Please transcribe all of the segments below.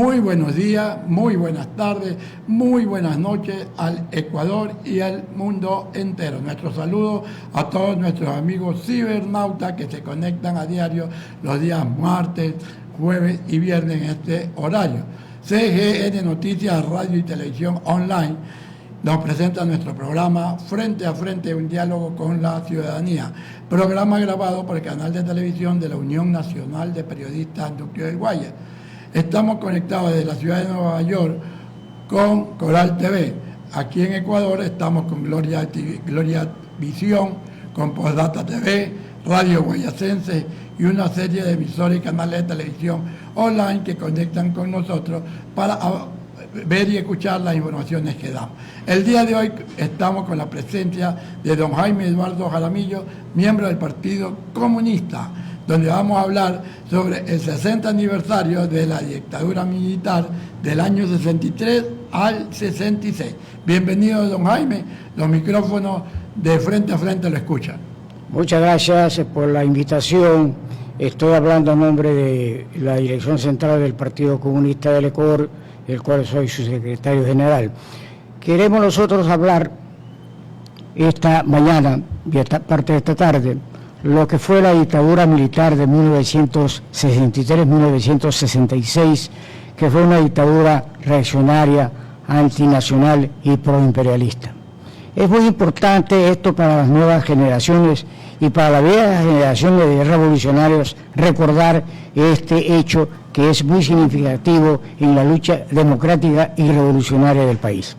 Muy buenos días, muy buenas tardes, muy buenas noches al Ecuador y al mundo entero. Nuestro saludo a todos nuestros amigos cibernautas que se conectan a diario los días martes, jueves y viernes en este horario. CGN Noticias, Radio y Televisión Online nos presenta nuestro programa Frente a Frente, un diálogo con la ciudadanía. Programa grabado por el canal de televisión de la Unión Nacional de Periodistas Núcleo del Guaya. Estamos conectados desde la ciudad de Nueva York con Coral TV. Aquí en Ecuador estamos con Gloria Visión, con Postdata TV, Radio Guayacense y una serie de emisoras y canales de televisión online que conectan con nosotros para ver y escuchar las informaciones que damos. El día de hoy estamos con la presencia de don Jaime Eduardo Jaramillo, miembro del Partido Comunista, donde vamos a hablar sobre el 60 aniversario de la dictadura militar del año 63 al 66. Bienvenido, don Jaime, los micrófonos de Frente a Frente lo escuchan. Muchas gracias por la invitación. Estoy hablando a nombre de la Dirección Central del Partido Comunista del Ecuador, el cual soy su secretario general. Queremos nosotros hablar esta mañana y esta parte de esta tarde lo que fue la dictadura militar de 1963-1966, que fue una dictadura reaccionaria, antinacional y proimperialista. Es muy importante esto para las nuevas generaciones y para las viejas generaciones de revolucionarios recordar este hecho que es muy significativo en la lucha democrática y revolucionaria del país.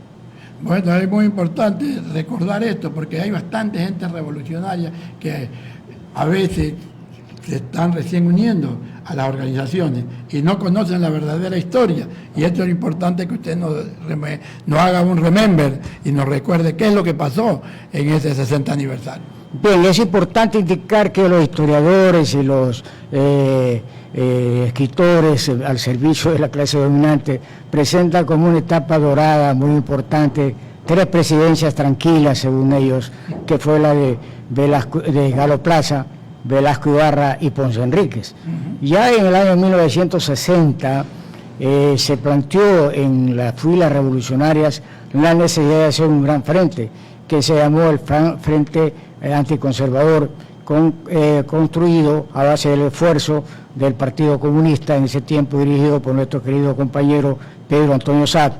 Bueno, es muy importante recordar esto porque hay bastante gente revolucionaria que a veces se están recién uniendo a las organizaciones y no conocen la verdadera historia. Y esto es lo importante, que usted nos haga un remember y nos recuerde qué es lo que pasó en ese 60 aniversario. Bien, es importante indicar que los historiadores y los escritores al servicio de la clase dominante presentan como una etapa dorada muy importante 3 presidencias tranquilas, según ellos, que fue la de Galo Plaza, Velasco Ibarra y Ponce Enríquez. Ya en el año 1960 se planteó en las filas revolucionarias la necesidad de hacer un gran frente, que se llamó el Frente Anticonservador, construido a base del esfuerzo del Partido Comunista, en ese tiempo dirigido por nuestro querido compañero Pedro Antonio Saad,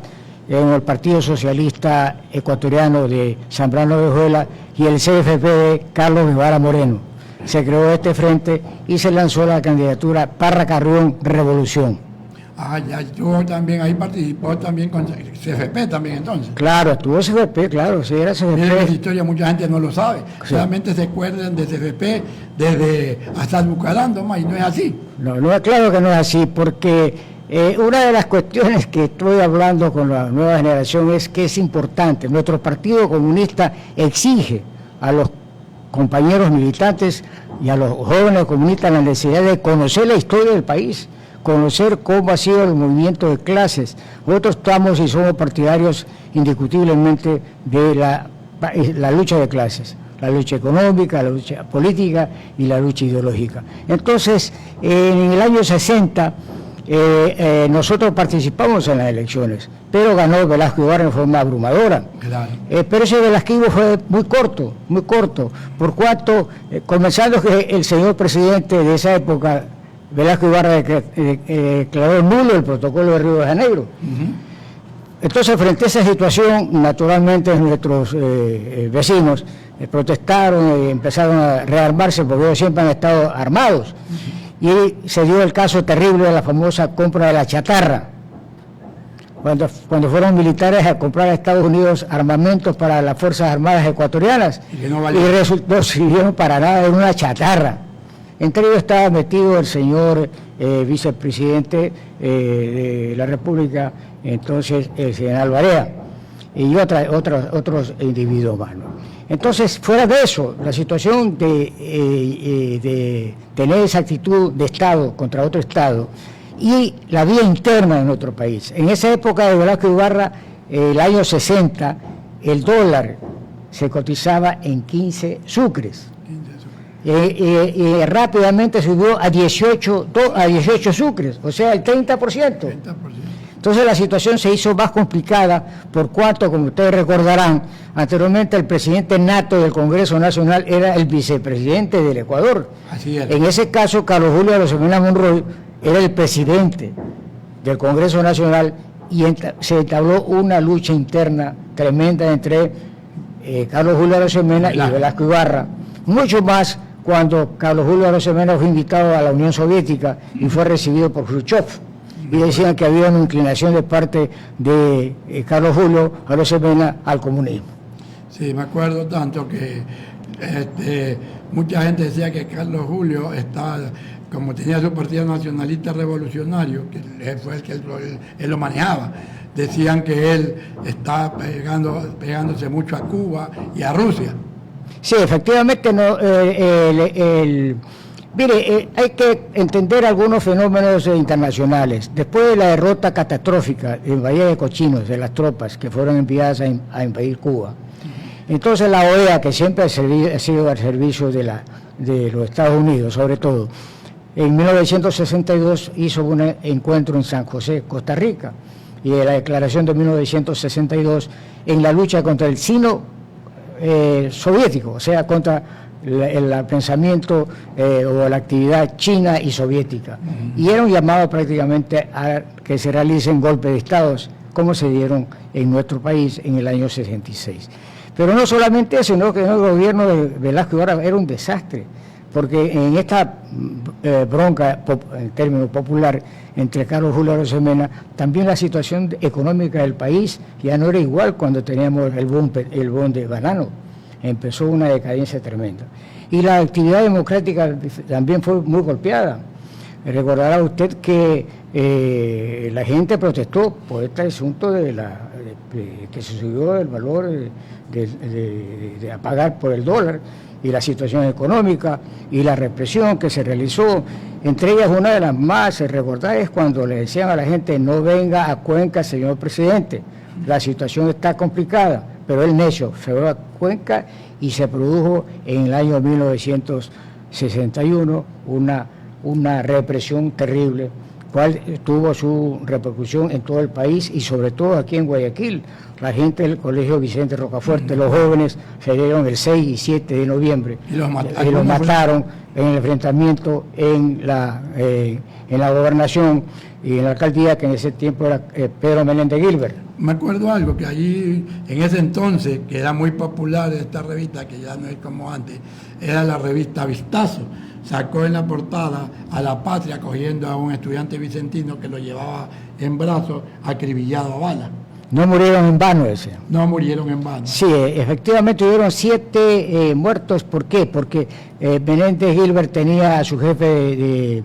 en el Partido Socialista Ecuatoriano de Zambrano de Ojuela y el CFP de Carlos Guevara Moreno. Se creó este frente y se lanzó la candidatura Parra Carrión Revolución. Ah, ya estuvo también, ahí participó también con CFP también entonces. Claro, estuvo CFP, claro, sí era CFP. Miren, esa historia mucha gente no lo sabe, sí. Solamente se acuerdan de CFP desde hasta Bucaramanga y no es así. No, claro que no es así, porque una de las cuestiones que estoy hablando con la nueva generación es que es importante. Nuestro Partido Comunista exige a los compañeros militantes y a los jóvenes comunistas la necesidad de conocer la historia del país, conocer cómo ha sido el movimiento de clases. Nosotros estamos y somos partidarios indiscutiblemente de la lucha de clases, la lucha económica, la lucha política y la lucha ideológica. Entonces, en el año 60, nosotros participamos en las elecciones, pero ganó Velasco Ibarra en forma abrumadora. Claro. Pero ese velasquismo fue muy corto, por cuanto, comenzando que el señor presidente de esa época, Velasco Ibarra, declaró nulo el protocolo de Río de Janeiro. Entonces, frente a esa situación, naturalmente nuestros vecinos protestaron y empezaron a rearmarse, porque ellos siempre han estado armados. Y se dio el caso terrible de la famosa compra de la chatarra, cuando fueron militares a comprar a Estados Unidos armamentos para las Fuerzas Armadas ecuatorianas, y resultó, sirvieron para nada, en una chatarra. Entre ellos estaba metido el señor vicepresidente de la República, entonces el general Barea, y otros individuos más, ¿no? Entonces, fuera de eso, la situación de tener esa actitud de Estado contra otro Estado y la vía interna de nuestro país. En esa época de Velasco Ibarra, el año 60, el dólar se cotizaba en 15 sucres. Y rápidamente subió a 18 sucres, o sea, el 30%. Entonces la situación se hizo más complicada por cuanto, como ustedes recordarán, anteriormente el presidente nato del Congreso Nacional era el vicepresidente del Ecuador. Así es. En ese caso, Carlos Julio Arosemena Monroy era el presidente del Congreso Nacional y se entabló una lucha interna tremenda entre Carlos Julio Arosemena y Velasco Ibarra. Mucho más cuando Carlos Julio Arosemena fue invitado a la Unión Soviética y fue recibido por Khrushchev. Y decían que había una inclinación de parte de Carlos Julio Arosemena al comunismo. Sí, me acuerdo tanto que mucha gente decía que Carlos Julio estaba, como tenía su partido nacionalista revolucionario, que fue el que él lo manejaba, decían que él estaba pegándose mucho a Cuba y a Rusia. Sí, efectivamente, no, mire, hay que entender algunos fenómenos internacionales. Después de la derrota catastrófica en Bahía de Cochinos de las tropas que fueron enviadas a invadir Cuba, entonces la OEA, que siempre ha sido al servicio de los Estados Unidos, sobre todo, en 1962 hizo un encuentro en San José, Costa Rica, y de la declaración de 1962 en la lucha contra el sino soviético, o sea, contra el pensamiento o la actividad china y soviética. Y era un llamado prácticamente a que se realicen golpes de estados, como se dieron en nuestro país en el año 66. Pero no solamente eso, sino que el gobierno de Velasco Ibarra era un desastre, porque en esta bronca, en términos popular, entre Carlos Julio Arosemena, también la situación económica del país ya no era igual cuando teníamos el boom de banano. Empezó una decadencia tremenda. Y la actividad democrática también fue muy golpeada. Recordará usted que la gente protestó por este asunto que se subió el valor de pagar por el dólar, y la situación económica y la represión que se realizó. Entre ellas, una de las más recordadas es cuando le decían a la gente: no venga a Cuenca, señor presidente, la situación está complicada. Pero el necio se fue a Cuenca y se produjo en el año 1961 una represión terrible, cual tuvo su repercusión en todo el país y sobre todo aquí en Guayaquil. La gente del Colegio Vicente Rocafuerte, los jóvenes, se dieron el 6 y 7 de noviembre y los mataron en el enfrentamiento en la gobernación y en la alcaldía, que en ese tiempo era Pedro Menéndez Gilbert. Me acuerdo algo, que allí, en ese entonces, que era muy popular esta revista, que ya no es como antes, era la revista Vistazo. Sacó en la portada a la patria cogiendo a un estudiante vicentino que lo llevaba en brazos acribillado a bala. No murieron en vano ese. No murieron en vano. Sí, efectivamente hubieron 7 muertos. ¿Por qué? Porque Menéndez Gilbert tenía a su jefe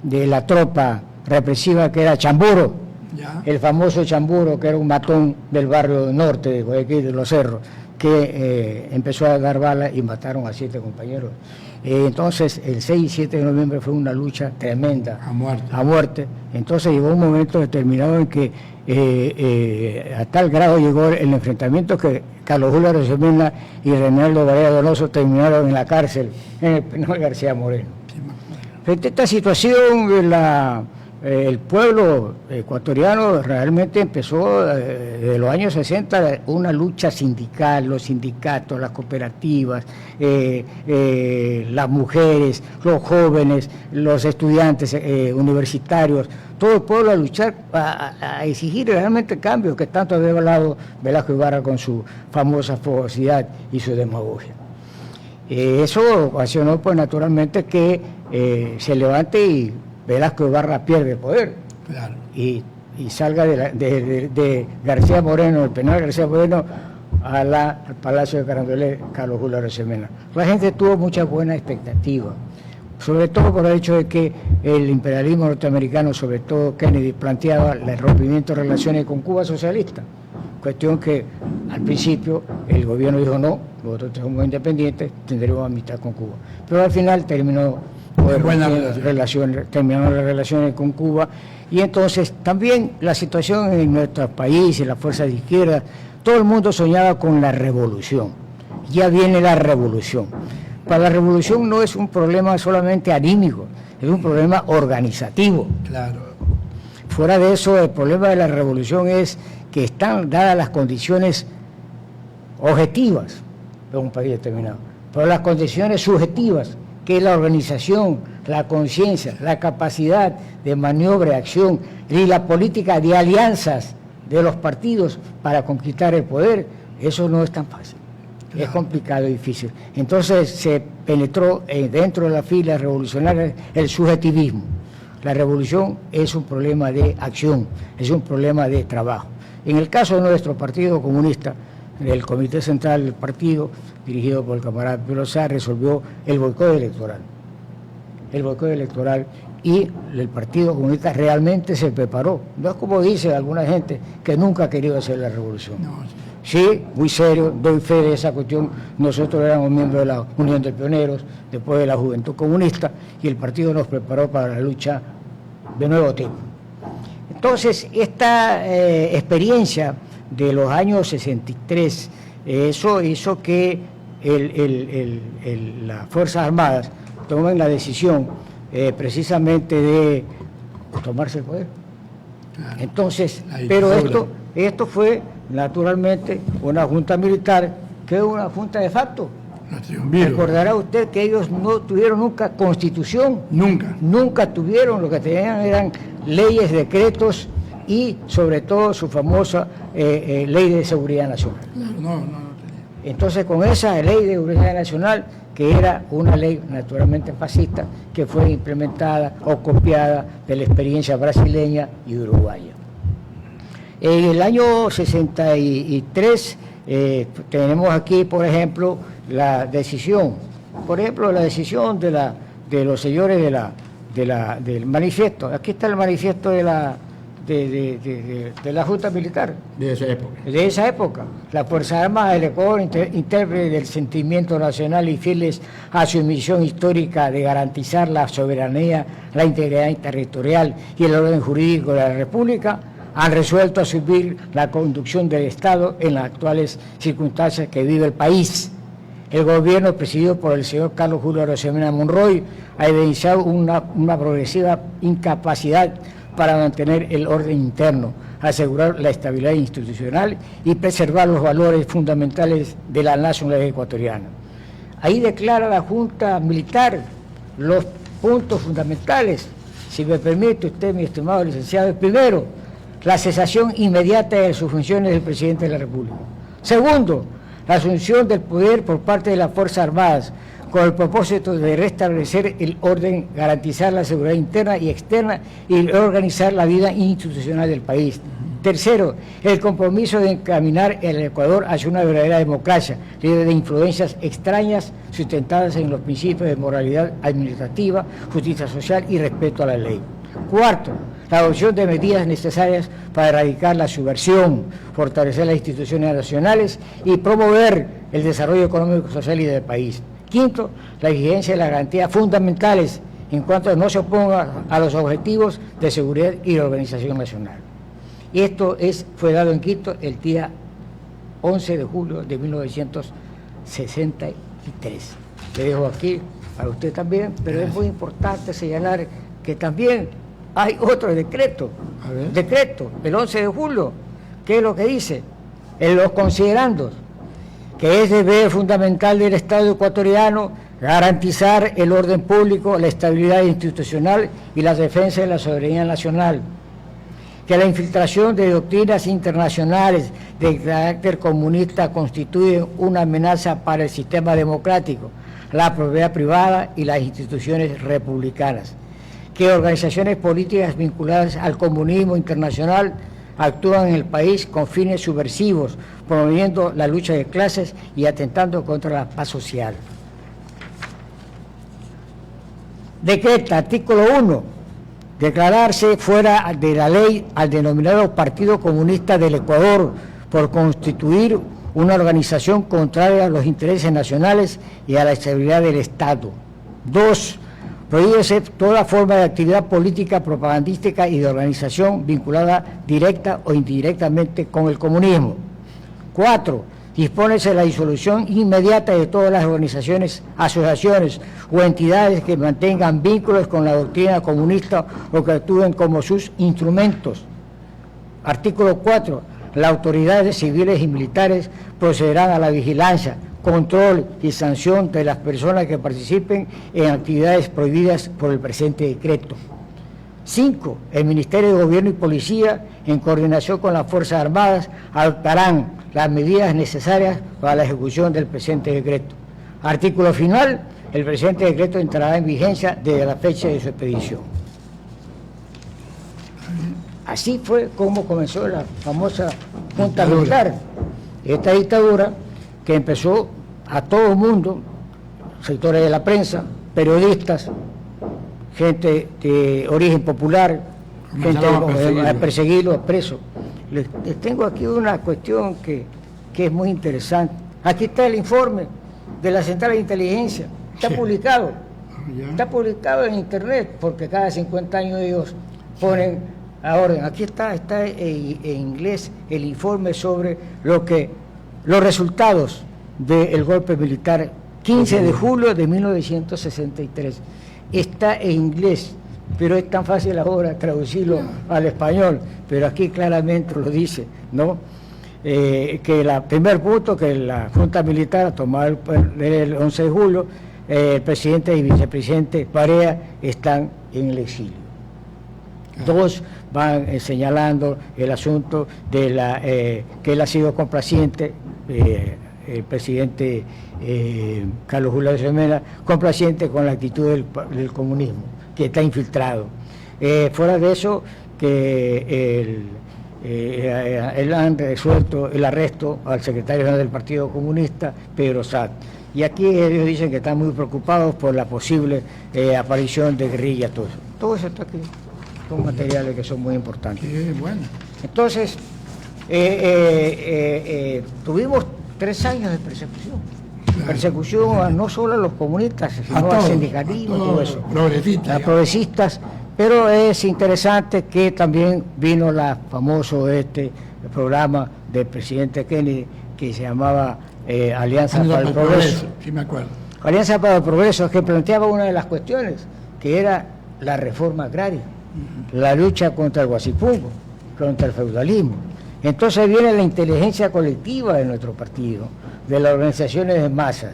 de la tropa represiva, que era Chamburo, ¿ya? El famoso Chamburo, que era un matón del barrio norte de Guayaquil, de Los Cerros, que empezó a dar balas y mataron a 7 compañeros. Entonces, el 6 y 7 de noviembre fue una lucha tremenda. A muerte. Entonces llegó un momento determinado en que a tal grado llegó el enfrentamiento que Carlos Julio Arosemena y Reinaldo Varela Donoso terminaron en la cárcel, en el penal García Moreno. Frente a esta situación, el pueblo ecuatoriano realmente empezó desde los años 60 una lucha sindical, los sindicatos, las cooperativas, las mujeres, los jóvenes, los estudiantes universitarios, todo el pueblo a luchar, a exigir realmente cambios que tanto había hablado Velasco Ibarra con su famosa fogosidad y su demagogia. Eso ocasionó pues naturalmente que se levante y Velasco Ibarra pierde el poder. Claro. Y salga de García Moreno, el penal García Moreno, al Palacio de Carondelet, Carlos Julio Arosemena. La gente tuvo mucha buena expectativa, sobre todo por el hecho de que el imperialismo norteamericano, sobre todo Kennedy, planteaba el rompimiento de relaciones con Cuba socialista, cuestión que al principio el gobierno dijo: no, nosotros somos independientes, tendremos amistad con Cuba. Pero al final terminaron las relaciones con Cuba, y entonces también la situación en nuestro país, en las fuerzas de izquierda, todo el mundo soñaba con la revolución. Ya viene la revolución. Para la revolución no es un problema solamente anímico, es un problema organizativo. Claro. fuera de eso, el problema de la revolución es que están dadas las condiciones objetivas de un país determinado, pero las condiciones subjetivas, que es la organización, la conciencia, la capacidad de maniobra y acción y la política de alianzas de los partidos para conquistar el poder, eso no es tan fácil. Claro. Es complicado y difícil. Entonces se penetró dentro de las filas revolucionarias el subjetivismo. La revolución es un problema de acción, es un problema de trabajo. En el caso de nuestro Partido Comunista, el Comité Central del Partido, dirigido por el camarada Pío Sá, resolvió el boicot electoral. El boicot electoral, y el Partido Comunista realmente se preparó. No es como dice alguna gente que nunca ha querido hacer la revolución. No. Sí, muy serio, doy fe de esa cuestión. Nosotros éramos miembros de la Unión de Pioneros, después de la Juventud Comunista, y el partido nos preparó para la lucha de nuevo tipo. Entonces, esta experiencia de los años 63, eso hizo que las Fuerzas Armadas tomen la decisión precisamente de tomarse el poder. Entonces, pero esto fue naturalmente una junta militar, que es una junta de facto. Recordará usted que ellos no tuvieron nunca constitución. Nunca tuvieron, lo que tenían eran leyes, decretos y sobre todo su famosa ley de seguridad nacional. Entonces, con esa ley de seguridad nacional, que era una ley naturalmente fascista, que fue implementada o copiada de la experiencia brasileña y uruguaya. En el año 63 tenemos aquí, por ejemplo, la decisión, de los señores del manifiesto. Aquí está el manifiesto de la Junta Militar. De esa época. De esa época. Las Fuerzas Armadas del Ecuador, intérpretes del sentimiento nacional y fieles a su misión histórica de garantizar la soberanía, la integridad territorial y el orden jurídico de la República, han resuelto asumir la conducción del Estado en las actuales circunstancias que vive el país. El gobierno, presidido por el señor Carlos Julio Arosemena Monroy, ha evidenciado una progresiva incapacidad para mantener el orden interno, asegurar la estabilidad institucional y preservar los valores fundamentales de la nacionalidad ecuatoriana. Ahí declara la Junta Militar los puntos fundamentales. Si me permite usted, mi estimado licenciado, el primero, la cesación inmediata de sus funciones del presidente de la República. Segundo, la asunción del poder por parte de las Fuerzas Armadas, con el propósito de restablecer el orden, garantizar la seguridad interna y externa y organizar la vida institucional del país. Tercero, el compromiso de encaminar el Ecuador hacia una verdadera democracia, libre de influencias extrañas, sustentadas en los principios de moralidad administrativa, justicia social y respeto a la ley. Cuarto, la adopción de medidas necesarias para erradicar la subversión, fortalecer las instituciones nacionales y promover el desarrollo económico, social y del país. Quinto, la exigencia de las garantías fundamentales en cuanto no se oponga a los objetivos de seguridad y de organización nacional. Y esto fue dado en Quito el día 11 de julio de 1963. Le dejo aquí para usted también, pero es muy importante señalar que también hay otro decreto, el 11 de julio, que es lo que dice, en los considerandos, que es deber fundamental del Estado ecuatoriano garantizar el orden público, la estabilidad institucional y la defensa de la soberanía nacional, que la infiltración de doctrinas internacionales de carácter comunista constituye una amenaza para el sistema democrático, la propiedad privada y las instituciones republicanas, que organizaciones políticas vinculadas al comunismo internacional actúan en el país con fines subversivos, promoviendo la lucha de clases y atentando contra la paz social. Decreta, artículo 1, declararse fuera de la ley al denominado Partido Comunista del Ecuador por constituir una organización contraria a los intereses nacionales y a la estabilidad del Estado. 2. Prohíbese toda forma de actividad política, propagandística y de organización vinculada directa o indirectamente con el comunismo. 4. Dispónese la disolución inmediata de todas las organizaciones, asociaciones o entidades que mantengan vínculos con la doctrina comunista o que actúen como sus instrumentos. Artículo 4. Las autoridades civiles y militares procederán a la vigilancia, control y sanción de las personas que participen en actividades prohibidas por el presente decreto. 5. El Ministerio de Gobierno y Policía, en coordinación con las Fuerzas Armadas, adoptarán las medidas necesarias para la ejecución del presente decreto. Artículo final. El presente decreto entrará en vigencia desde la fecha de su expedición. Así fue como comenzó la famosa Junta Militar. Esta dictadura que empezó a todo el mundo, sectores de la prensa, periodistas, gente de origen popular, gente a perseguirlos, presos. Les tengo aquí una cuestión que es muy interesante. Aquí está el informe de la Central de Inteligencia, está publicado en internet, porque cada 50 años ellos ponen a orden. Aquí está en inglés el informe sobre los resultados del golpe militar 15 de julio de 1963. Está en inglés, pero es tan fácil ahora traducirlo al español, pero aquí claramente lo dice, ¿no? Que el primer punto, que la Junta Militar ha tomado el 11 de julio, el presidente y vicepresidente Barea están en el exilio. Dos van señalando el asunto de que él ha sido complaciente, el presidente Carlos Julio Semena, complaciente con la actitud del comunismo, que está infiltrado. Fuera de eso, que él han resuelto el arresto al secretario general del Partido Comunista, Pedro Saad. Y aquí ellos dicen que están muy preocupados por la posible aparición de guerrilla, todo eso. Todo eso está aquí. Son materiales que son muy importantes. Bueno. Entonces, tuvimos 3 años de persecución. Claro. Persecución no solo a los comunistas, sino al sindicalismo, todo eso. Progresistas. Progresistas, pero es interesante que también vino el famoso programa del presidente Kennedy, que se llamaba Alianza para el Progreso. Sí, me acuerdo. Alianza para el Progreso, que planteaba una de las cuestiones, que era la reforma agraria, la lucha contra el guasipungo, contra el feudalismo. Entonces viene la inteligencia colectiva de nuestro partido, de las organizaciones de masas,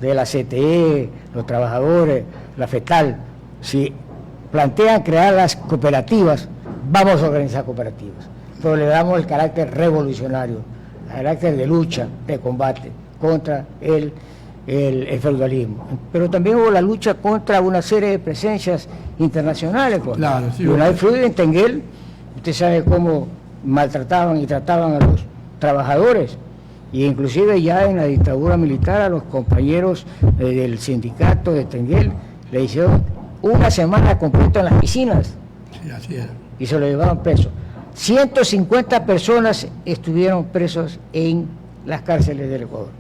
de la CTE, los trabajadores, la FETAL. Si plantean crear las cooperativas, vamos a organizar cooperativas, pero le damos el carácter revolucionario, el carácter de lucha, de combate contra el feudalismo. Pero también hubo la lucha contra una serie de presencias internacionales. Claro, sí, en Tenguel, usted sabe cómo maltrataban y trataban a los trabajadores, e inclusive ya en la dictadura militar a los compañeros del sindicato de Tenguel le hicieron una semana completa en las piscinas. Sí, así era. Y se lo llevaban preso. 150 personas estuvieron presos en las cárceles del Ecuador.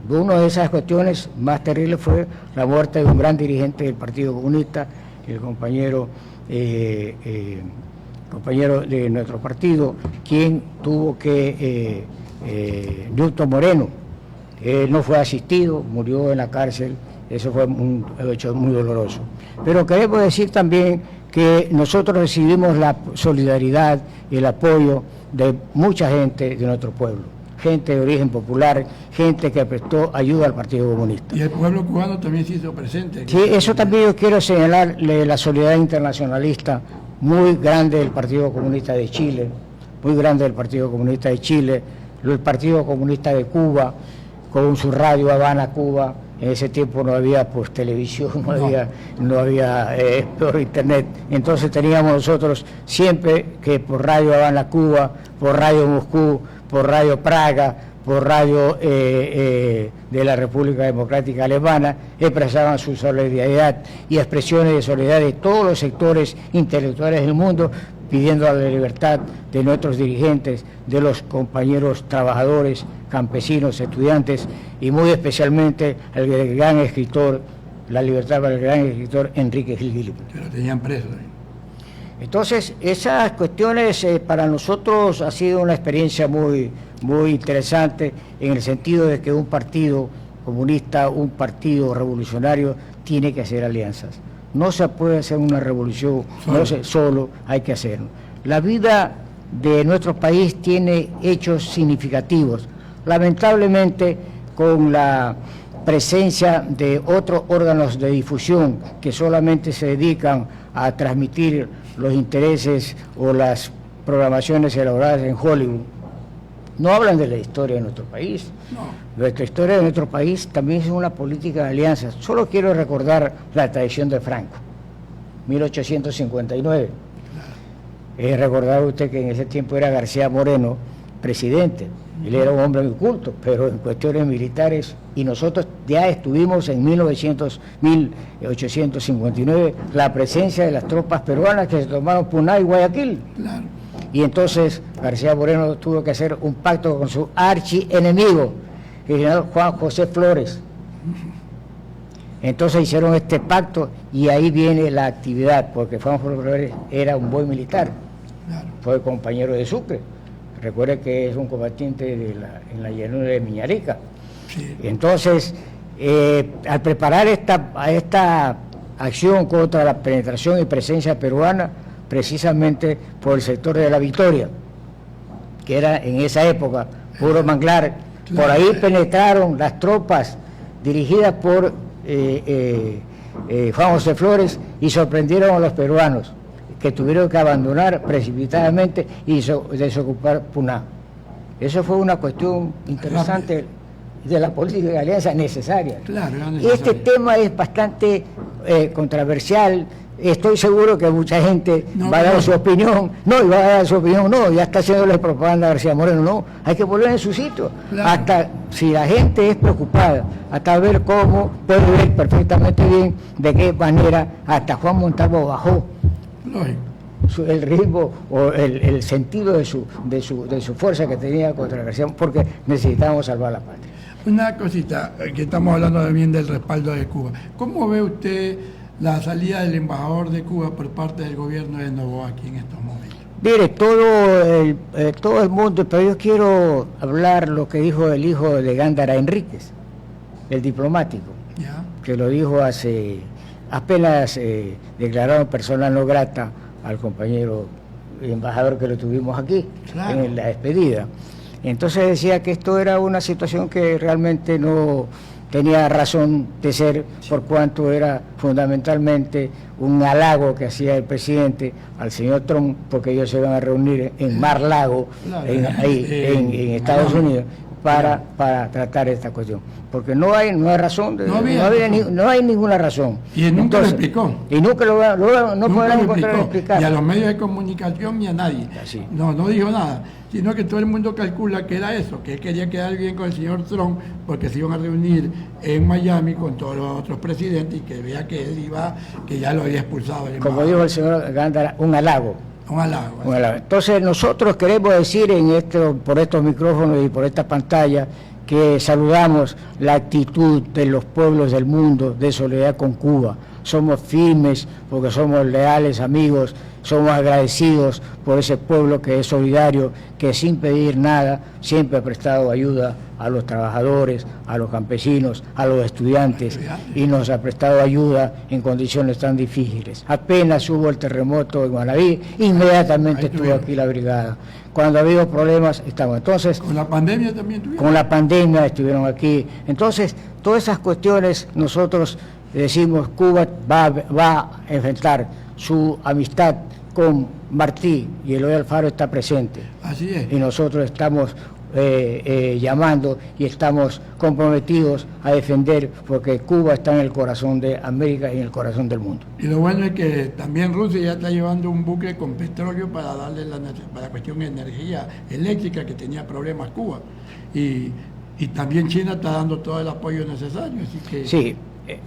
Una de esas cuestiones más terribles fue la muerte de un gran dirigente del Partido Comunista, el compañero de nuestro partido, quien tuvo que, Newton Moreno, él no fue asistido, murió en la cárcel. Eso fue un hecho muy doloroso. Pero queremos decir también que nosotros recibimos la solidaridad y el apoyo de mucha gente de nuestro pueblo, gente de origen popular, gente que prestó ayuda al Partido Comunista. Y el pueblo cubano también se hizo presente. Sí, eso también yo quiero señalarle la solidaridad internacionalista muy grande del Partido Comunista de Chile, muy grande del Partido Comunista de Chile, el Partido Comunista de Cuba, con su radio Habana, Cuba. En ese tiempo no había pues televisión, no había por internet. Entonces teníamos nosotros siempre que por radio Habana, Cuba, por radio Moscú, por radio Praga, por radio de la República Democrática Alemana, expresaban su solidaridad y expresiones de solidaridad de todos los sectores intelectuales del mundo, pidiendo la libertad de nuestros dirigentes, de los compañeros trabajadores, campesinos, estudiantes, y muy especialmente el gran escritor, la libertad para el gran escritor Enrique Gil Gilligan. Que lo tenían preso. Entonces, esas cuestiones para nosotros ha sido una experiencia muy, muy interesante en el sentido de que un partido comunista, un partido revolucionario tiene que hacer alianzas. No se puede hacer una revolución solo, hay que hacerlo. La vida de nuestro país tiene hechos significativos. Lamentablemente, con la presencia de otros órganos de difusión que solamente se dedican a transmitir los intereses o las programaciones elaboradas en Hollywood, no hablan de la historia de nuestro país. No. Nuestra historia de nuestro país también es una política de alianzas. Solo quiero recordar la traición de Franco, 1859. Recordar usted que en ese tiempo era García Moreno presidente. Él era un hombre muy culto, pero en cuestiones militares, y nosotros ya estuvimos en 1859, la presencia de las tropas peruanas que se tomaron Puná y Guayaquil. Claro. Y entonces García Moreno tuvo que hacer un pacto con su archienemigo, el general Juan José Flores. Entonces hicieron este pacto y ahí viene la actividad, porque Juan José Flores era un buen militar, claro. Fue compañero de Sucre. Recuerde que es un combatiente en la llanura de Miñarica. Sí. Entonces, al preparar esta acción contra la penetración y presencia peruana, precisamente por el sector de la Victoria, que era en esa época puro manglar, claro. Por ahí penetraron las tropas dirigidas por Juan José Flores y sorprendieron a los peruanos, que tuvieron que abandonar precipitadamente y desocupar Puná. Eso fue una cuestión interesante de la política de alianza necesaria. Claro, este tema es bastante controversial. Estoy seguro que mucha gente va a dar su opinión. No, ya está haciéndole propaganda a García Moreno. No, hay que ponerlo en su sitio. Claro. Hasta si la gente es preocupada, hasta ver cómo puede ver perfectamente bien de qué manera hasta Juan Montalvo bajó el ritmo o el sentido de su fuerza que tenía contra García, porque necesitábamos salvar la patria. Una cosita, que estamos hablando también del respaldo de Cuba. ¿Cómo ve usted la salida del embajador de Cuba por parte del gobierno de Noboa aquí en estos momentos? Mire, todo el mundo, pero yo quiero hablar lo que dijo el hijo de Gándara Enríquez, el diplomático, ¿ya? Que lo dijo hace... Apenas declararon persona no grata al compañero embajador que lo tuvimos aquí, claro, en la despedida. Entonces decía que esto era una situación que realmente no tenía razón de ser, por cuanto era fundamentalmente un halago que hacía el presidente al señor Trump, porque ellos se iban a reunir en Mar-Lago, claro, en Estados Unidos, para tratar esta cuestión, porque no hay razón, no hay ninguna razón. Y él nunca lo explicó. Y nunca no podrán encontrar explicar. Y a los medios de comunicación ni a nadie. Así. No dijo nada, sino que todo el mundo calcula que era eso, que él quería quedar bien con el señor Trump, porque se iban a reunir en Miami con todos los otros presidentes y que vea que él que ya lo había expulsado. Como dijo el señor Gándara, un halago. Un halago. Entonces nosotros queremos decir por estos micrófonos y por esta pantalla que saludamos la actitud de los pueblos del mundo de solidaridad con Cuba. Somos firmes porque somos leales amigos, somos agradecidos por ese pueblo que es solidario, que sin pedir nada siempre ha prestado ayuda a los trabajadores, a los campesinos, a los estudiantes, y nos ha prestado ayuda en condiciones tan difíciles. Apenas hubo el terremoto en Manaví, inmediatamente estuvo aquí la brigada. Cuando ha habido problemas, estamos. Entonces, ¿con la pandemia también tuvieron? Con la pandemia estuvieron aquí. Entonces, todas esas cuestiones nosotros decimos, Cuba va a enfrentar su amistad con Martí, y Eloy Alfaro está presente. Así es. Y nosotros estamos llamando y estamos comprometidos a defender, porque Cuba está en el corazón de América y en el corazón del mundo. Y lo bueno es que también Rusia ya está llevando un buque con petróleo para darle para la cuestión de energía eléctrica, que tenía problemas Cuba. Y también China está dando todo el apoyo necesario. Así que... Sí.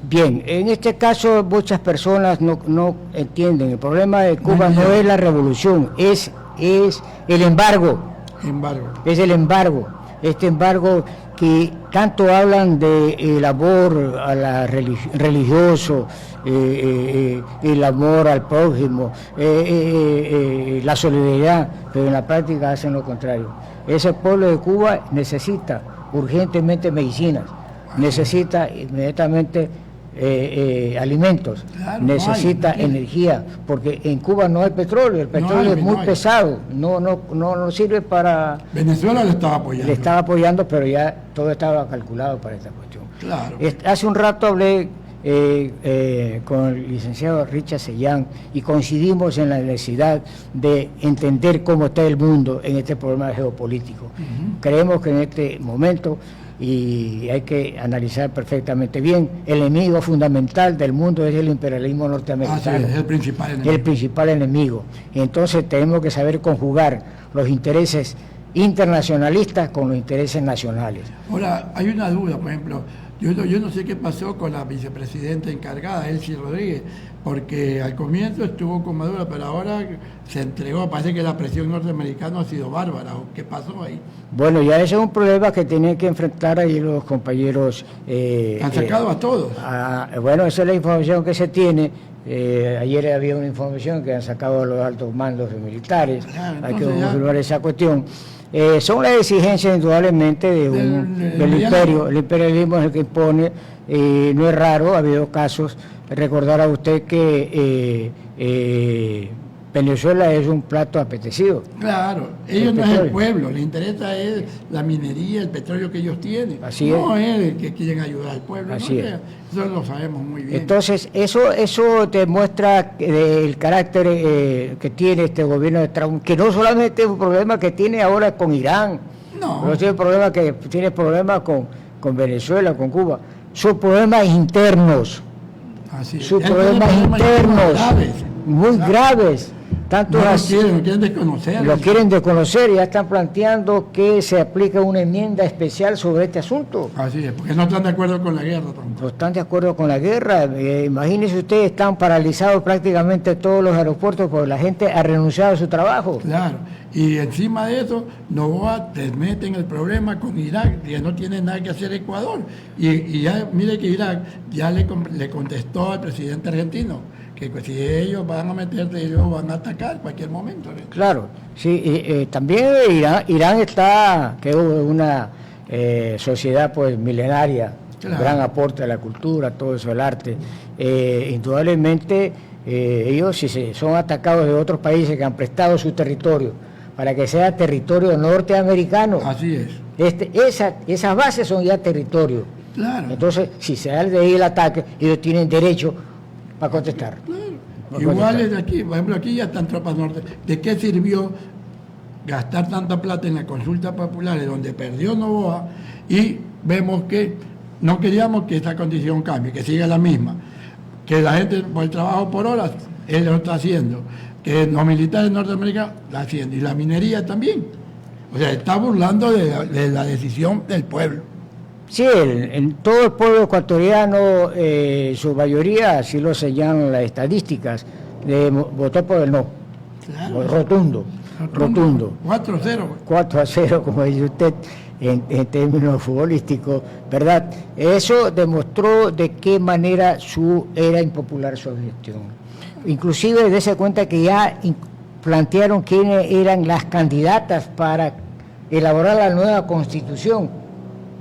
Bien, en este caso muchas personas no entienden. El problema de Cuba no es la revolución, es el embargo. Es el embargo. este embargo que tanto hablan del amor a la religioso, el amor al prójimo, la solidaridad, pero en la práctica hacen lo contrario. Ese pueblo de Cuba necesita urgentemente medicinas, necesita inmediatamente alimentos, claro, necesita energía, porque en Cuba no hay petróleo, el petróleo es muy pesado, no sirve para... Venezuela le estaba apoyando, pero ya todo estaba calculado para esta cuestión. Claro. Hace un rato hablé con el licenciado Richard Sellán y coincidimos en la necesidad de entender cómo está el mundo en este problema geopolítico. Creemos que en este momento, y hay que analizar perfectamente bien, el enemigo fundamental del mundo es el imperialismo norteamericano. Es el principal enemigo. El principal enemigo. Y entonces tenemos que saber conjugar los intereses internacionalistas con los intereses nacionales. Ahora, hay una duda, por ejemplo, yo no sé qué pasó con la vicepresidenta encargada, Elsie Rodríguez, porque al comienzo estuvo con Maduro, pero ahora se entregó. Parece que la presión norteamericana ha sido bárbara. ¿Qué pasó ahí? Bueno, ya ese es un problema que tienen que enfrentar ahí los compañeros. Han sacado a todos. Bueno, esa es la información que se tiene. Ayer había una información que han sacado a los altos mandos militares. Claro, hay que confirmar esa cuestión. Son las exigencias indudablemente del imperio. El imperialismo es el que impone. No es raro, ha habido casos. Recordará usted que Venezuela es un plato apetecido. Claro, ellos no es el pueblo, les interesa es la minería, el petróleo que ellos tienen. Así no es el que quieren ayudar al pueblo. Así es. Eso lo sabemos muy bien. Entonces, eso demuestra el carácter que tiene este gobierno de Trump, que no solamente es un problema que tiene ahora con Irán, no tiene problema que tiene problemas con Venezuela, con Cuba, son problemas internos. Sus problemas internos muy graves. Tanto no lo quieren desconocer. Lo quieren desconocer y ya están planteando que se aplique una enmienda especial sobre este asunto. Así es, porque no están de acuerdo con la guerra tampoco. No están de acuerdo con la guerra. Imagínense ustedes, están paralizados prácticamente todos los aeropuertos porque la gente ha renunciado a su trabajo. Claro, y encima de eso, Novoa te mete en el problema con Irak, que no tiene nada que hacer Ecuador. Y ya, mire que Irak ya le contestó al presidente argentino que si ellos van a meterse, ellos van a atacar en cualquier momento. Claro, sí, también Irán está, que es una sociedad pues milenaria, claro, gran aporte a la cultura, todo eso, el arte. Indudablemente, ellos si son atacados de otros países que han prestado su territorio para que sea territorio norteamericano. Así es. Esas bases son ya territorio. Claro. Entonces, si se da de ahí el ataque, ellos tienen derecho a contestar. Claro. Igual es de aquí, por ejemplo, aquí ya están tropas norte. ¿De qué sirvió gastar tanta plata en las consultas populares donde perdió Novoa y vemos que no queríamos que esta condición cambie, que siga la misma? Que la gente por el trabajo por horas, él lo está haciendo. Que los militares norteamericanos la haciendo. Y la minería también. O sea, está burlando de la decisión del pueblo. Sí, en todo el pueblo ecuatoriano, su mayoría, así lo señalan las estadísticas, votó por el no. Claro. Rotundo. 4-0. 4-0, como dice usted, en términos futbolísticos, ¿verdad? Eso demostró de qué manera era impopular su gestión. Inclusive dése cuenta que ya plantearon quiénes eran las candidatas para elaborar la nueva constitución.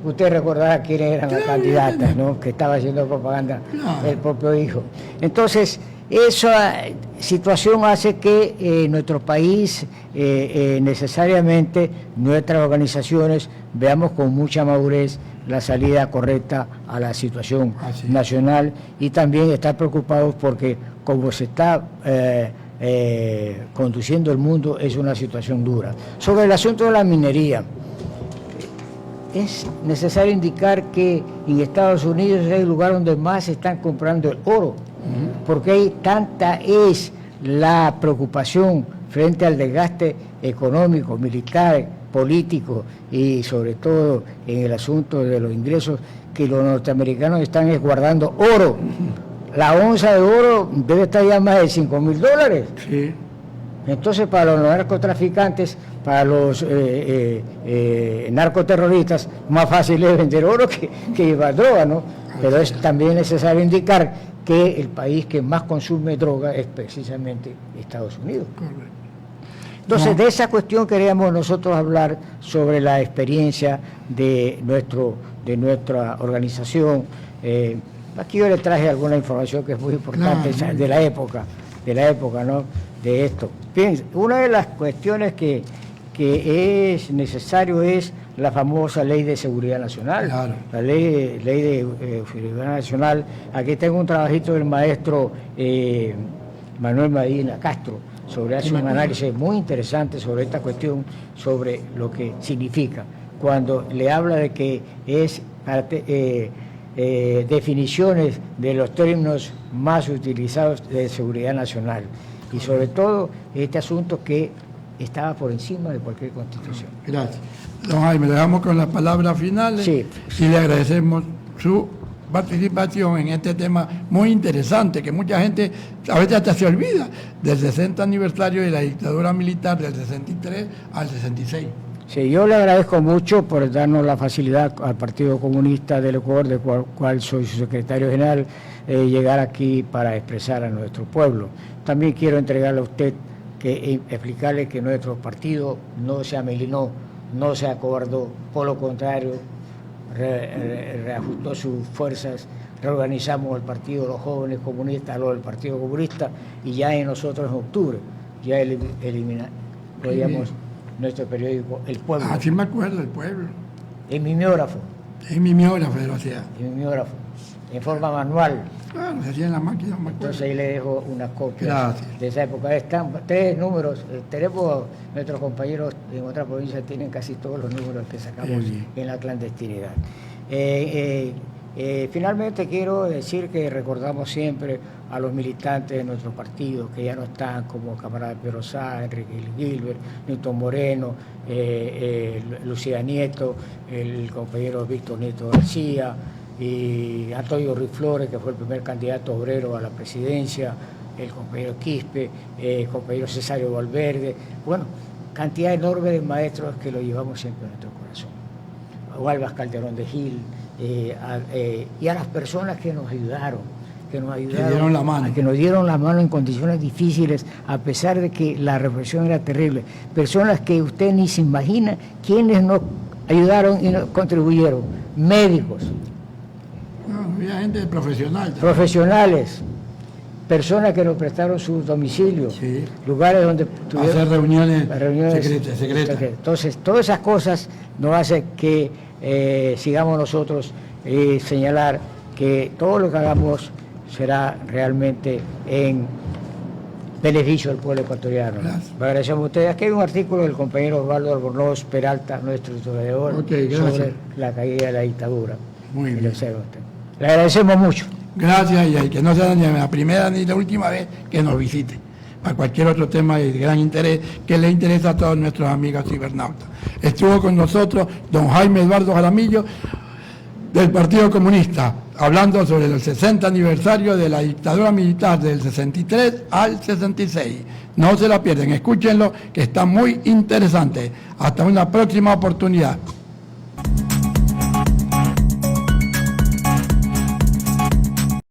Usted recordará quiénes eran las candidatas, ¿no? Que estaba haciendo propaganda el propio hijo. Entonces, esa situación hace que nuestro país, necesariamente, nuestras organizaciones, veamos con mucha madurez la salida correcta a la situación nacional y también estar preocupados porque como se está conduciendo el mundo es una situación dura. Sobre el asunto de la minería, es necesario indicar que en Estados Unidos es el lugar donde más se están comprando el oro, porque hay tanta es la preocupación frente al desgaste económico, militar, político y sobre todo en el asunto de los ingresos, que los norteamericanos están guardando oro. La onza de oro debe estar ya más de $5,000. Sí. Entonces, para los narcotraficantes, para los narcoterroristas, más fácil es vender oro que llevar droga, ¿no? Pero es también necesario indicar que el país que más consume droga es precisamente Estados Unidos. Correcto. Entonces, de esa cuestión queríamos nosotros hablar sobre la experiencia de nuestra organización. Aquí yo le traje alguna información que es muy importante, Claro. de la época, ¿no? De esto. Fíjense, una de las cuestiones que es necesario es la famosa Ley de Seguridad Nacional. Claro. La ley de Seguridad Nacional. Aquí tengo un trabajito del maestro Manuel Medina Castro, sobre hace un análisis muy interesante sobre esta cuestión, sobre lo que significa, cuando le habla de que es definiciones de los términos más utilizados de seguridad nacional, y sobre todo este asunto que estaba por encima de cualquier constitución. Gracias. Don Jaime, le damos con las palabras finales Sí. y le agradecemos su participación en este tema muy interesante, que mucha gente a veces hasta se olvida, del 60 aniversario de la dictadura militar del 63 al 66. Sí, yo le agradezco mucho por darnos la facilidad al Partido Comunista del Ecuador, del cual soy su secretario general, llegar aquí para expresar a nuestro pueblo. También quiero entregarle a usted, explicarle que nuestro partido no se amelinó, no se acobardó, por lo contrario, reajustó sus fuerzas, reorganizamos el partido, los jóvenes comunistas, los del Partido Comunista, y ya en nosotros en octubre, ya eliminamos nuestro periódico El Pueblo. Así me acuerdo, El Pueblo. Es mimeógrafo, Es mimeógrafo de la ciudad. en forma manual. Claro, se hacía en la máquina, no me acuerdo. Entonces ahí le dejo una copia Gracias. de esa época. Están 3 números. Tenemos, nuestros compañeros en otras provincias tienen casi todos los números que sacamos Bien. en la clandestinidad. Finalmente quiero decir que recordamos siempre a los militantes de nuestro partido que ya no están, como camarada Pedro Sá, Enrique Gilbert, Newton Moreno, Lucía Nieto, el compañero Víctor Nieto García, y Antonio Ruiz Flores, que fue el primer candidato obrero a la presidencia, el compañero Quispe, el compañero Cesario Valverde, bueno, cantidad enorme de maestros que lo llevamos siempre en nuestro corazón. Gualbas Calderón de Gil, y a las personas que nos ayudaron, que nos dieron la mano. que nos dieron la mano en condiciones difíciles, a pesar de que la represión era terrible. Personas que usted ni se imagina quiénes nos ayudaron y nos contribuyeron. Médicos, No, había gente profesional. profesionales, personas que nos prestaron sus domicilios, Sí. lugares donde Hacer reuniones secretas. Entonces, todas esas cosas nos hacen que sigamos nosotros señalar que todo lo que hagamos será realmente en beneficio del pueblo ecuatoriano. Gracias. Le agradecemos a ustedes. Aquí hay un artículo del compañero Osvaldo Albornoz Peralta, nuestro historiador, Ok, gracias. sobre la caída de la dictadura. Muy Y bien. lo observa usted. Le agradecemos mucho. Gracias, y que no sea ni la primera ni la última vez que nos visite, para cualquier otro tema de gran interés que le interesa a todos nuestros amigos cibernautas. Estuvo con nosotros don Jaime Eduardo Jaramillo, del Partido Comunista, hablando sobre el 60 aniversario de la dictadura militar del 63 al 66. No se la pierden, escúchenlo, que está muy interesante. Hasta una próxima oportunidad.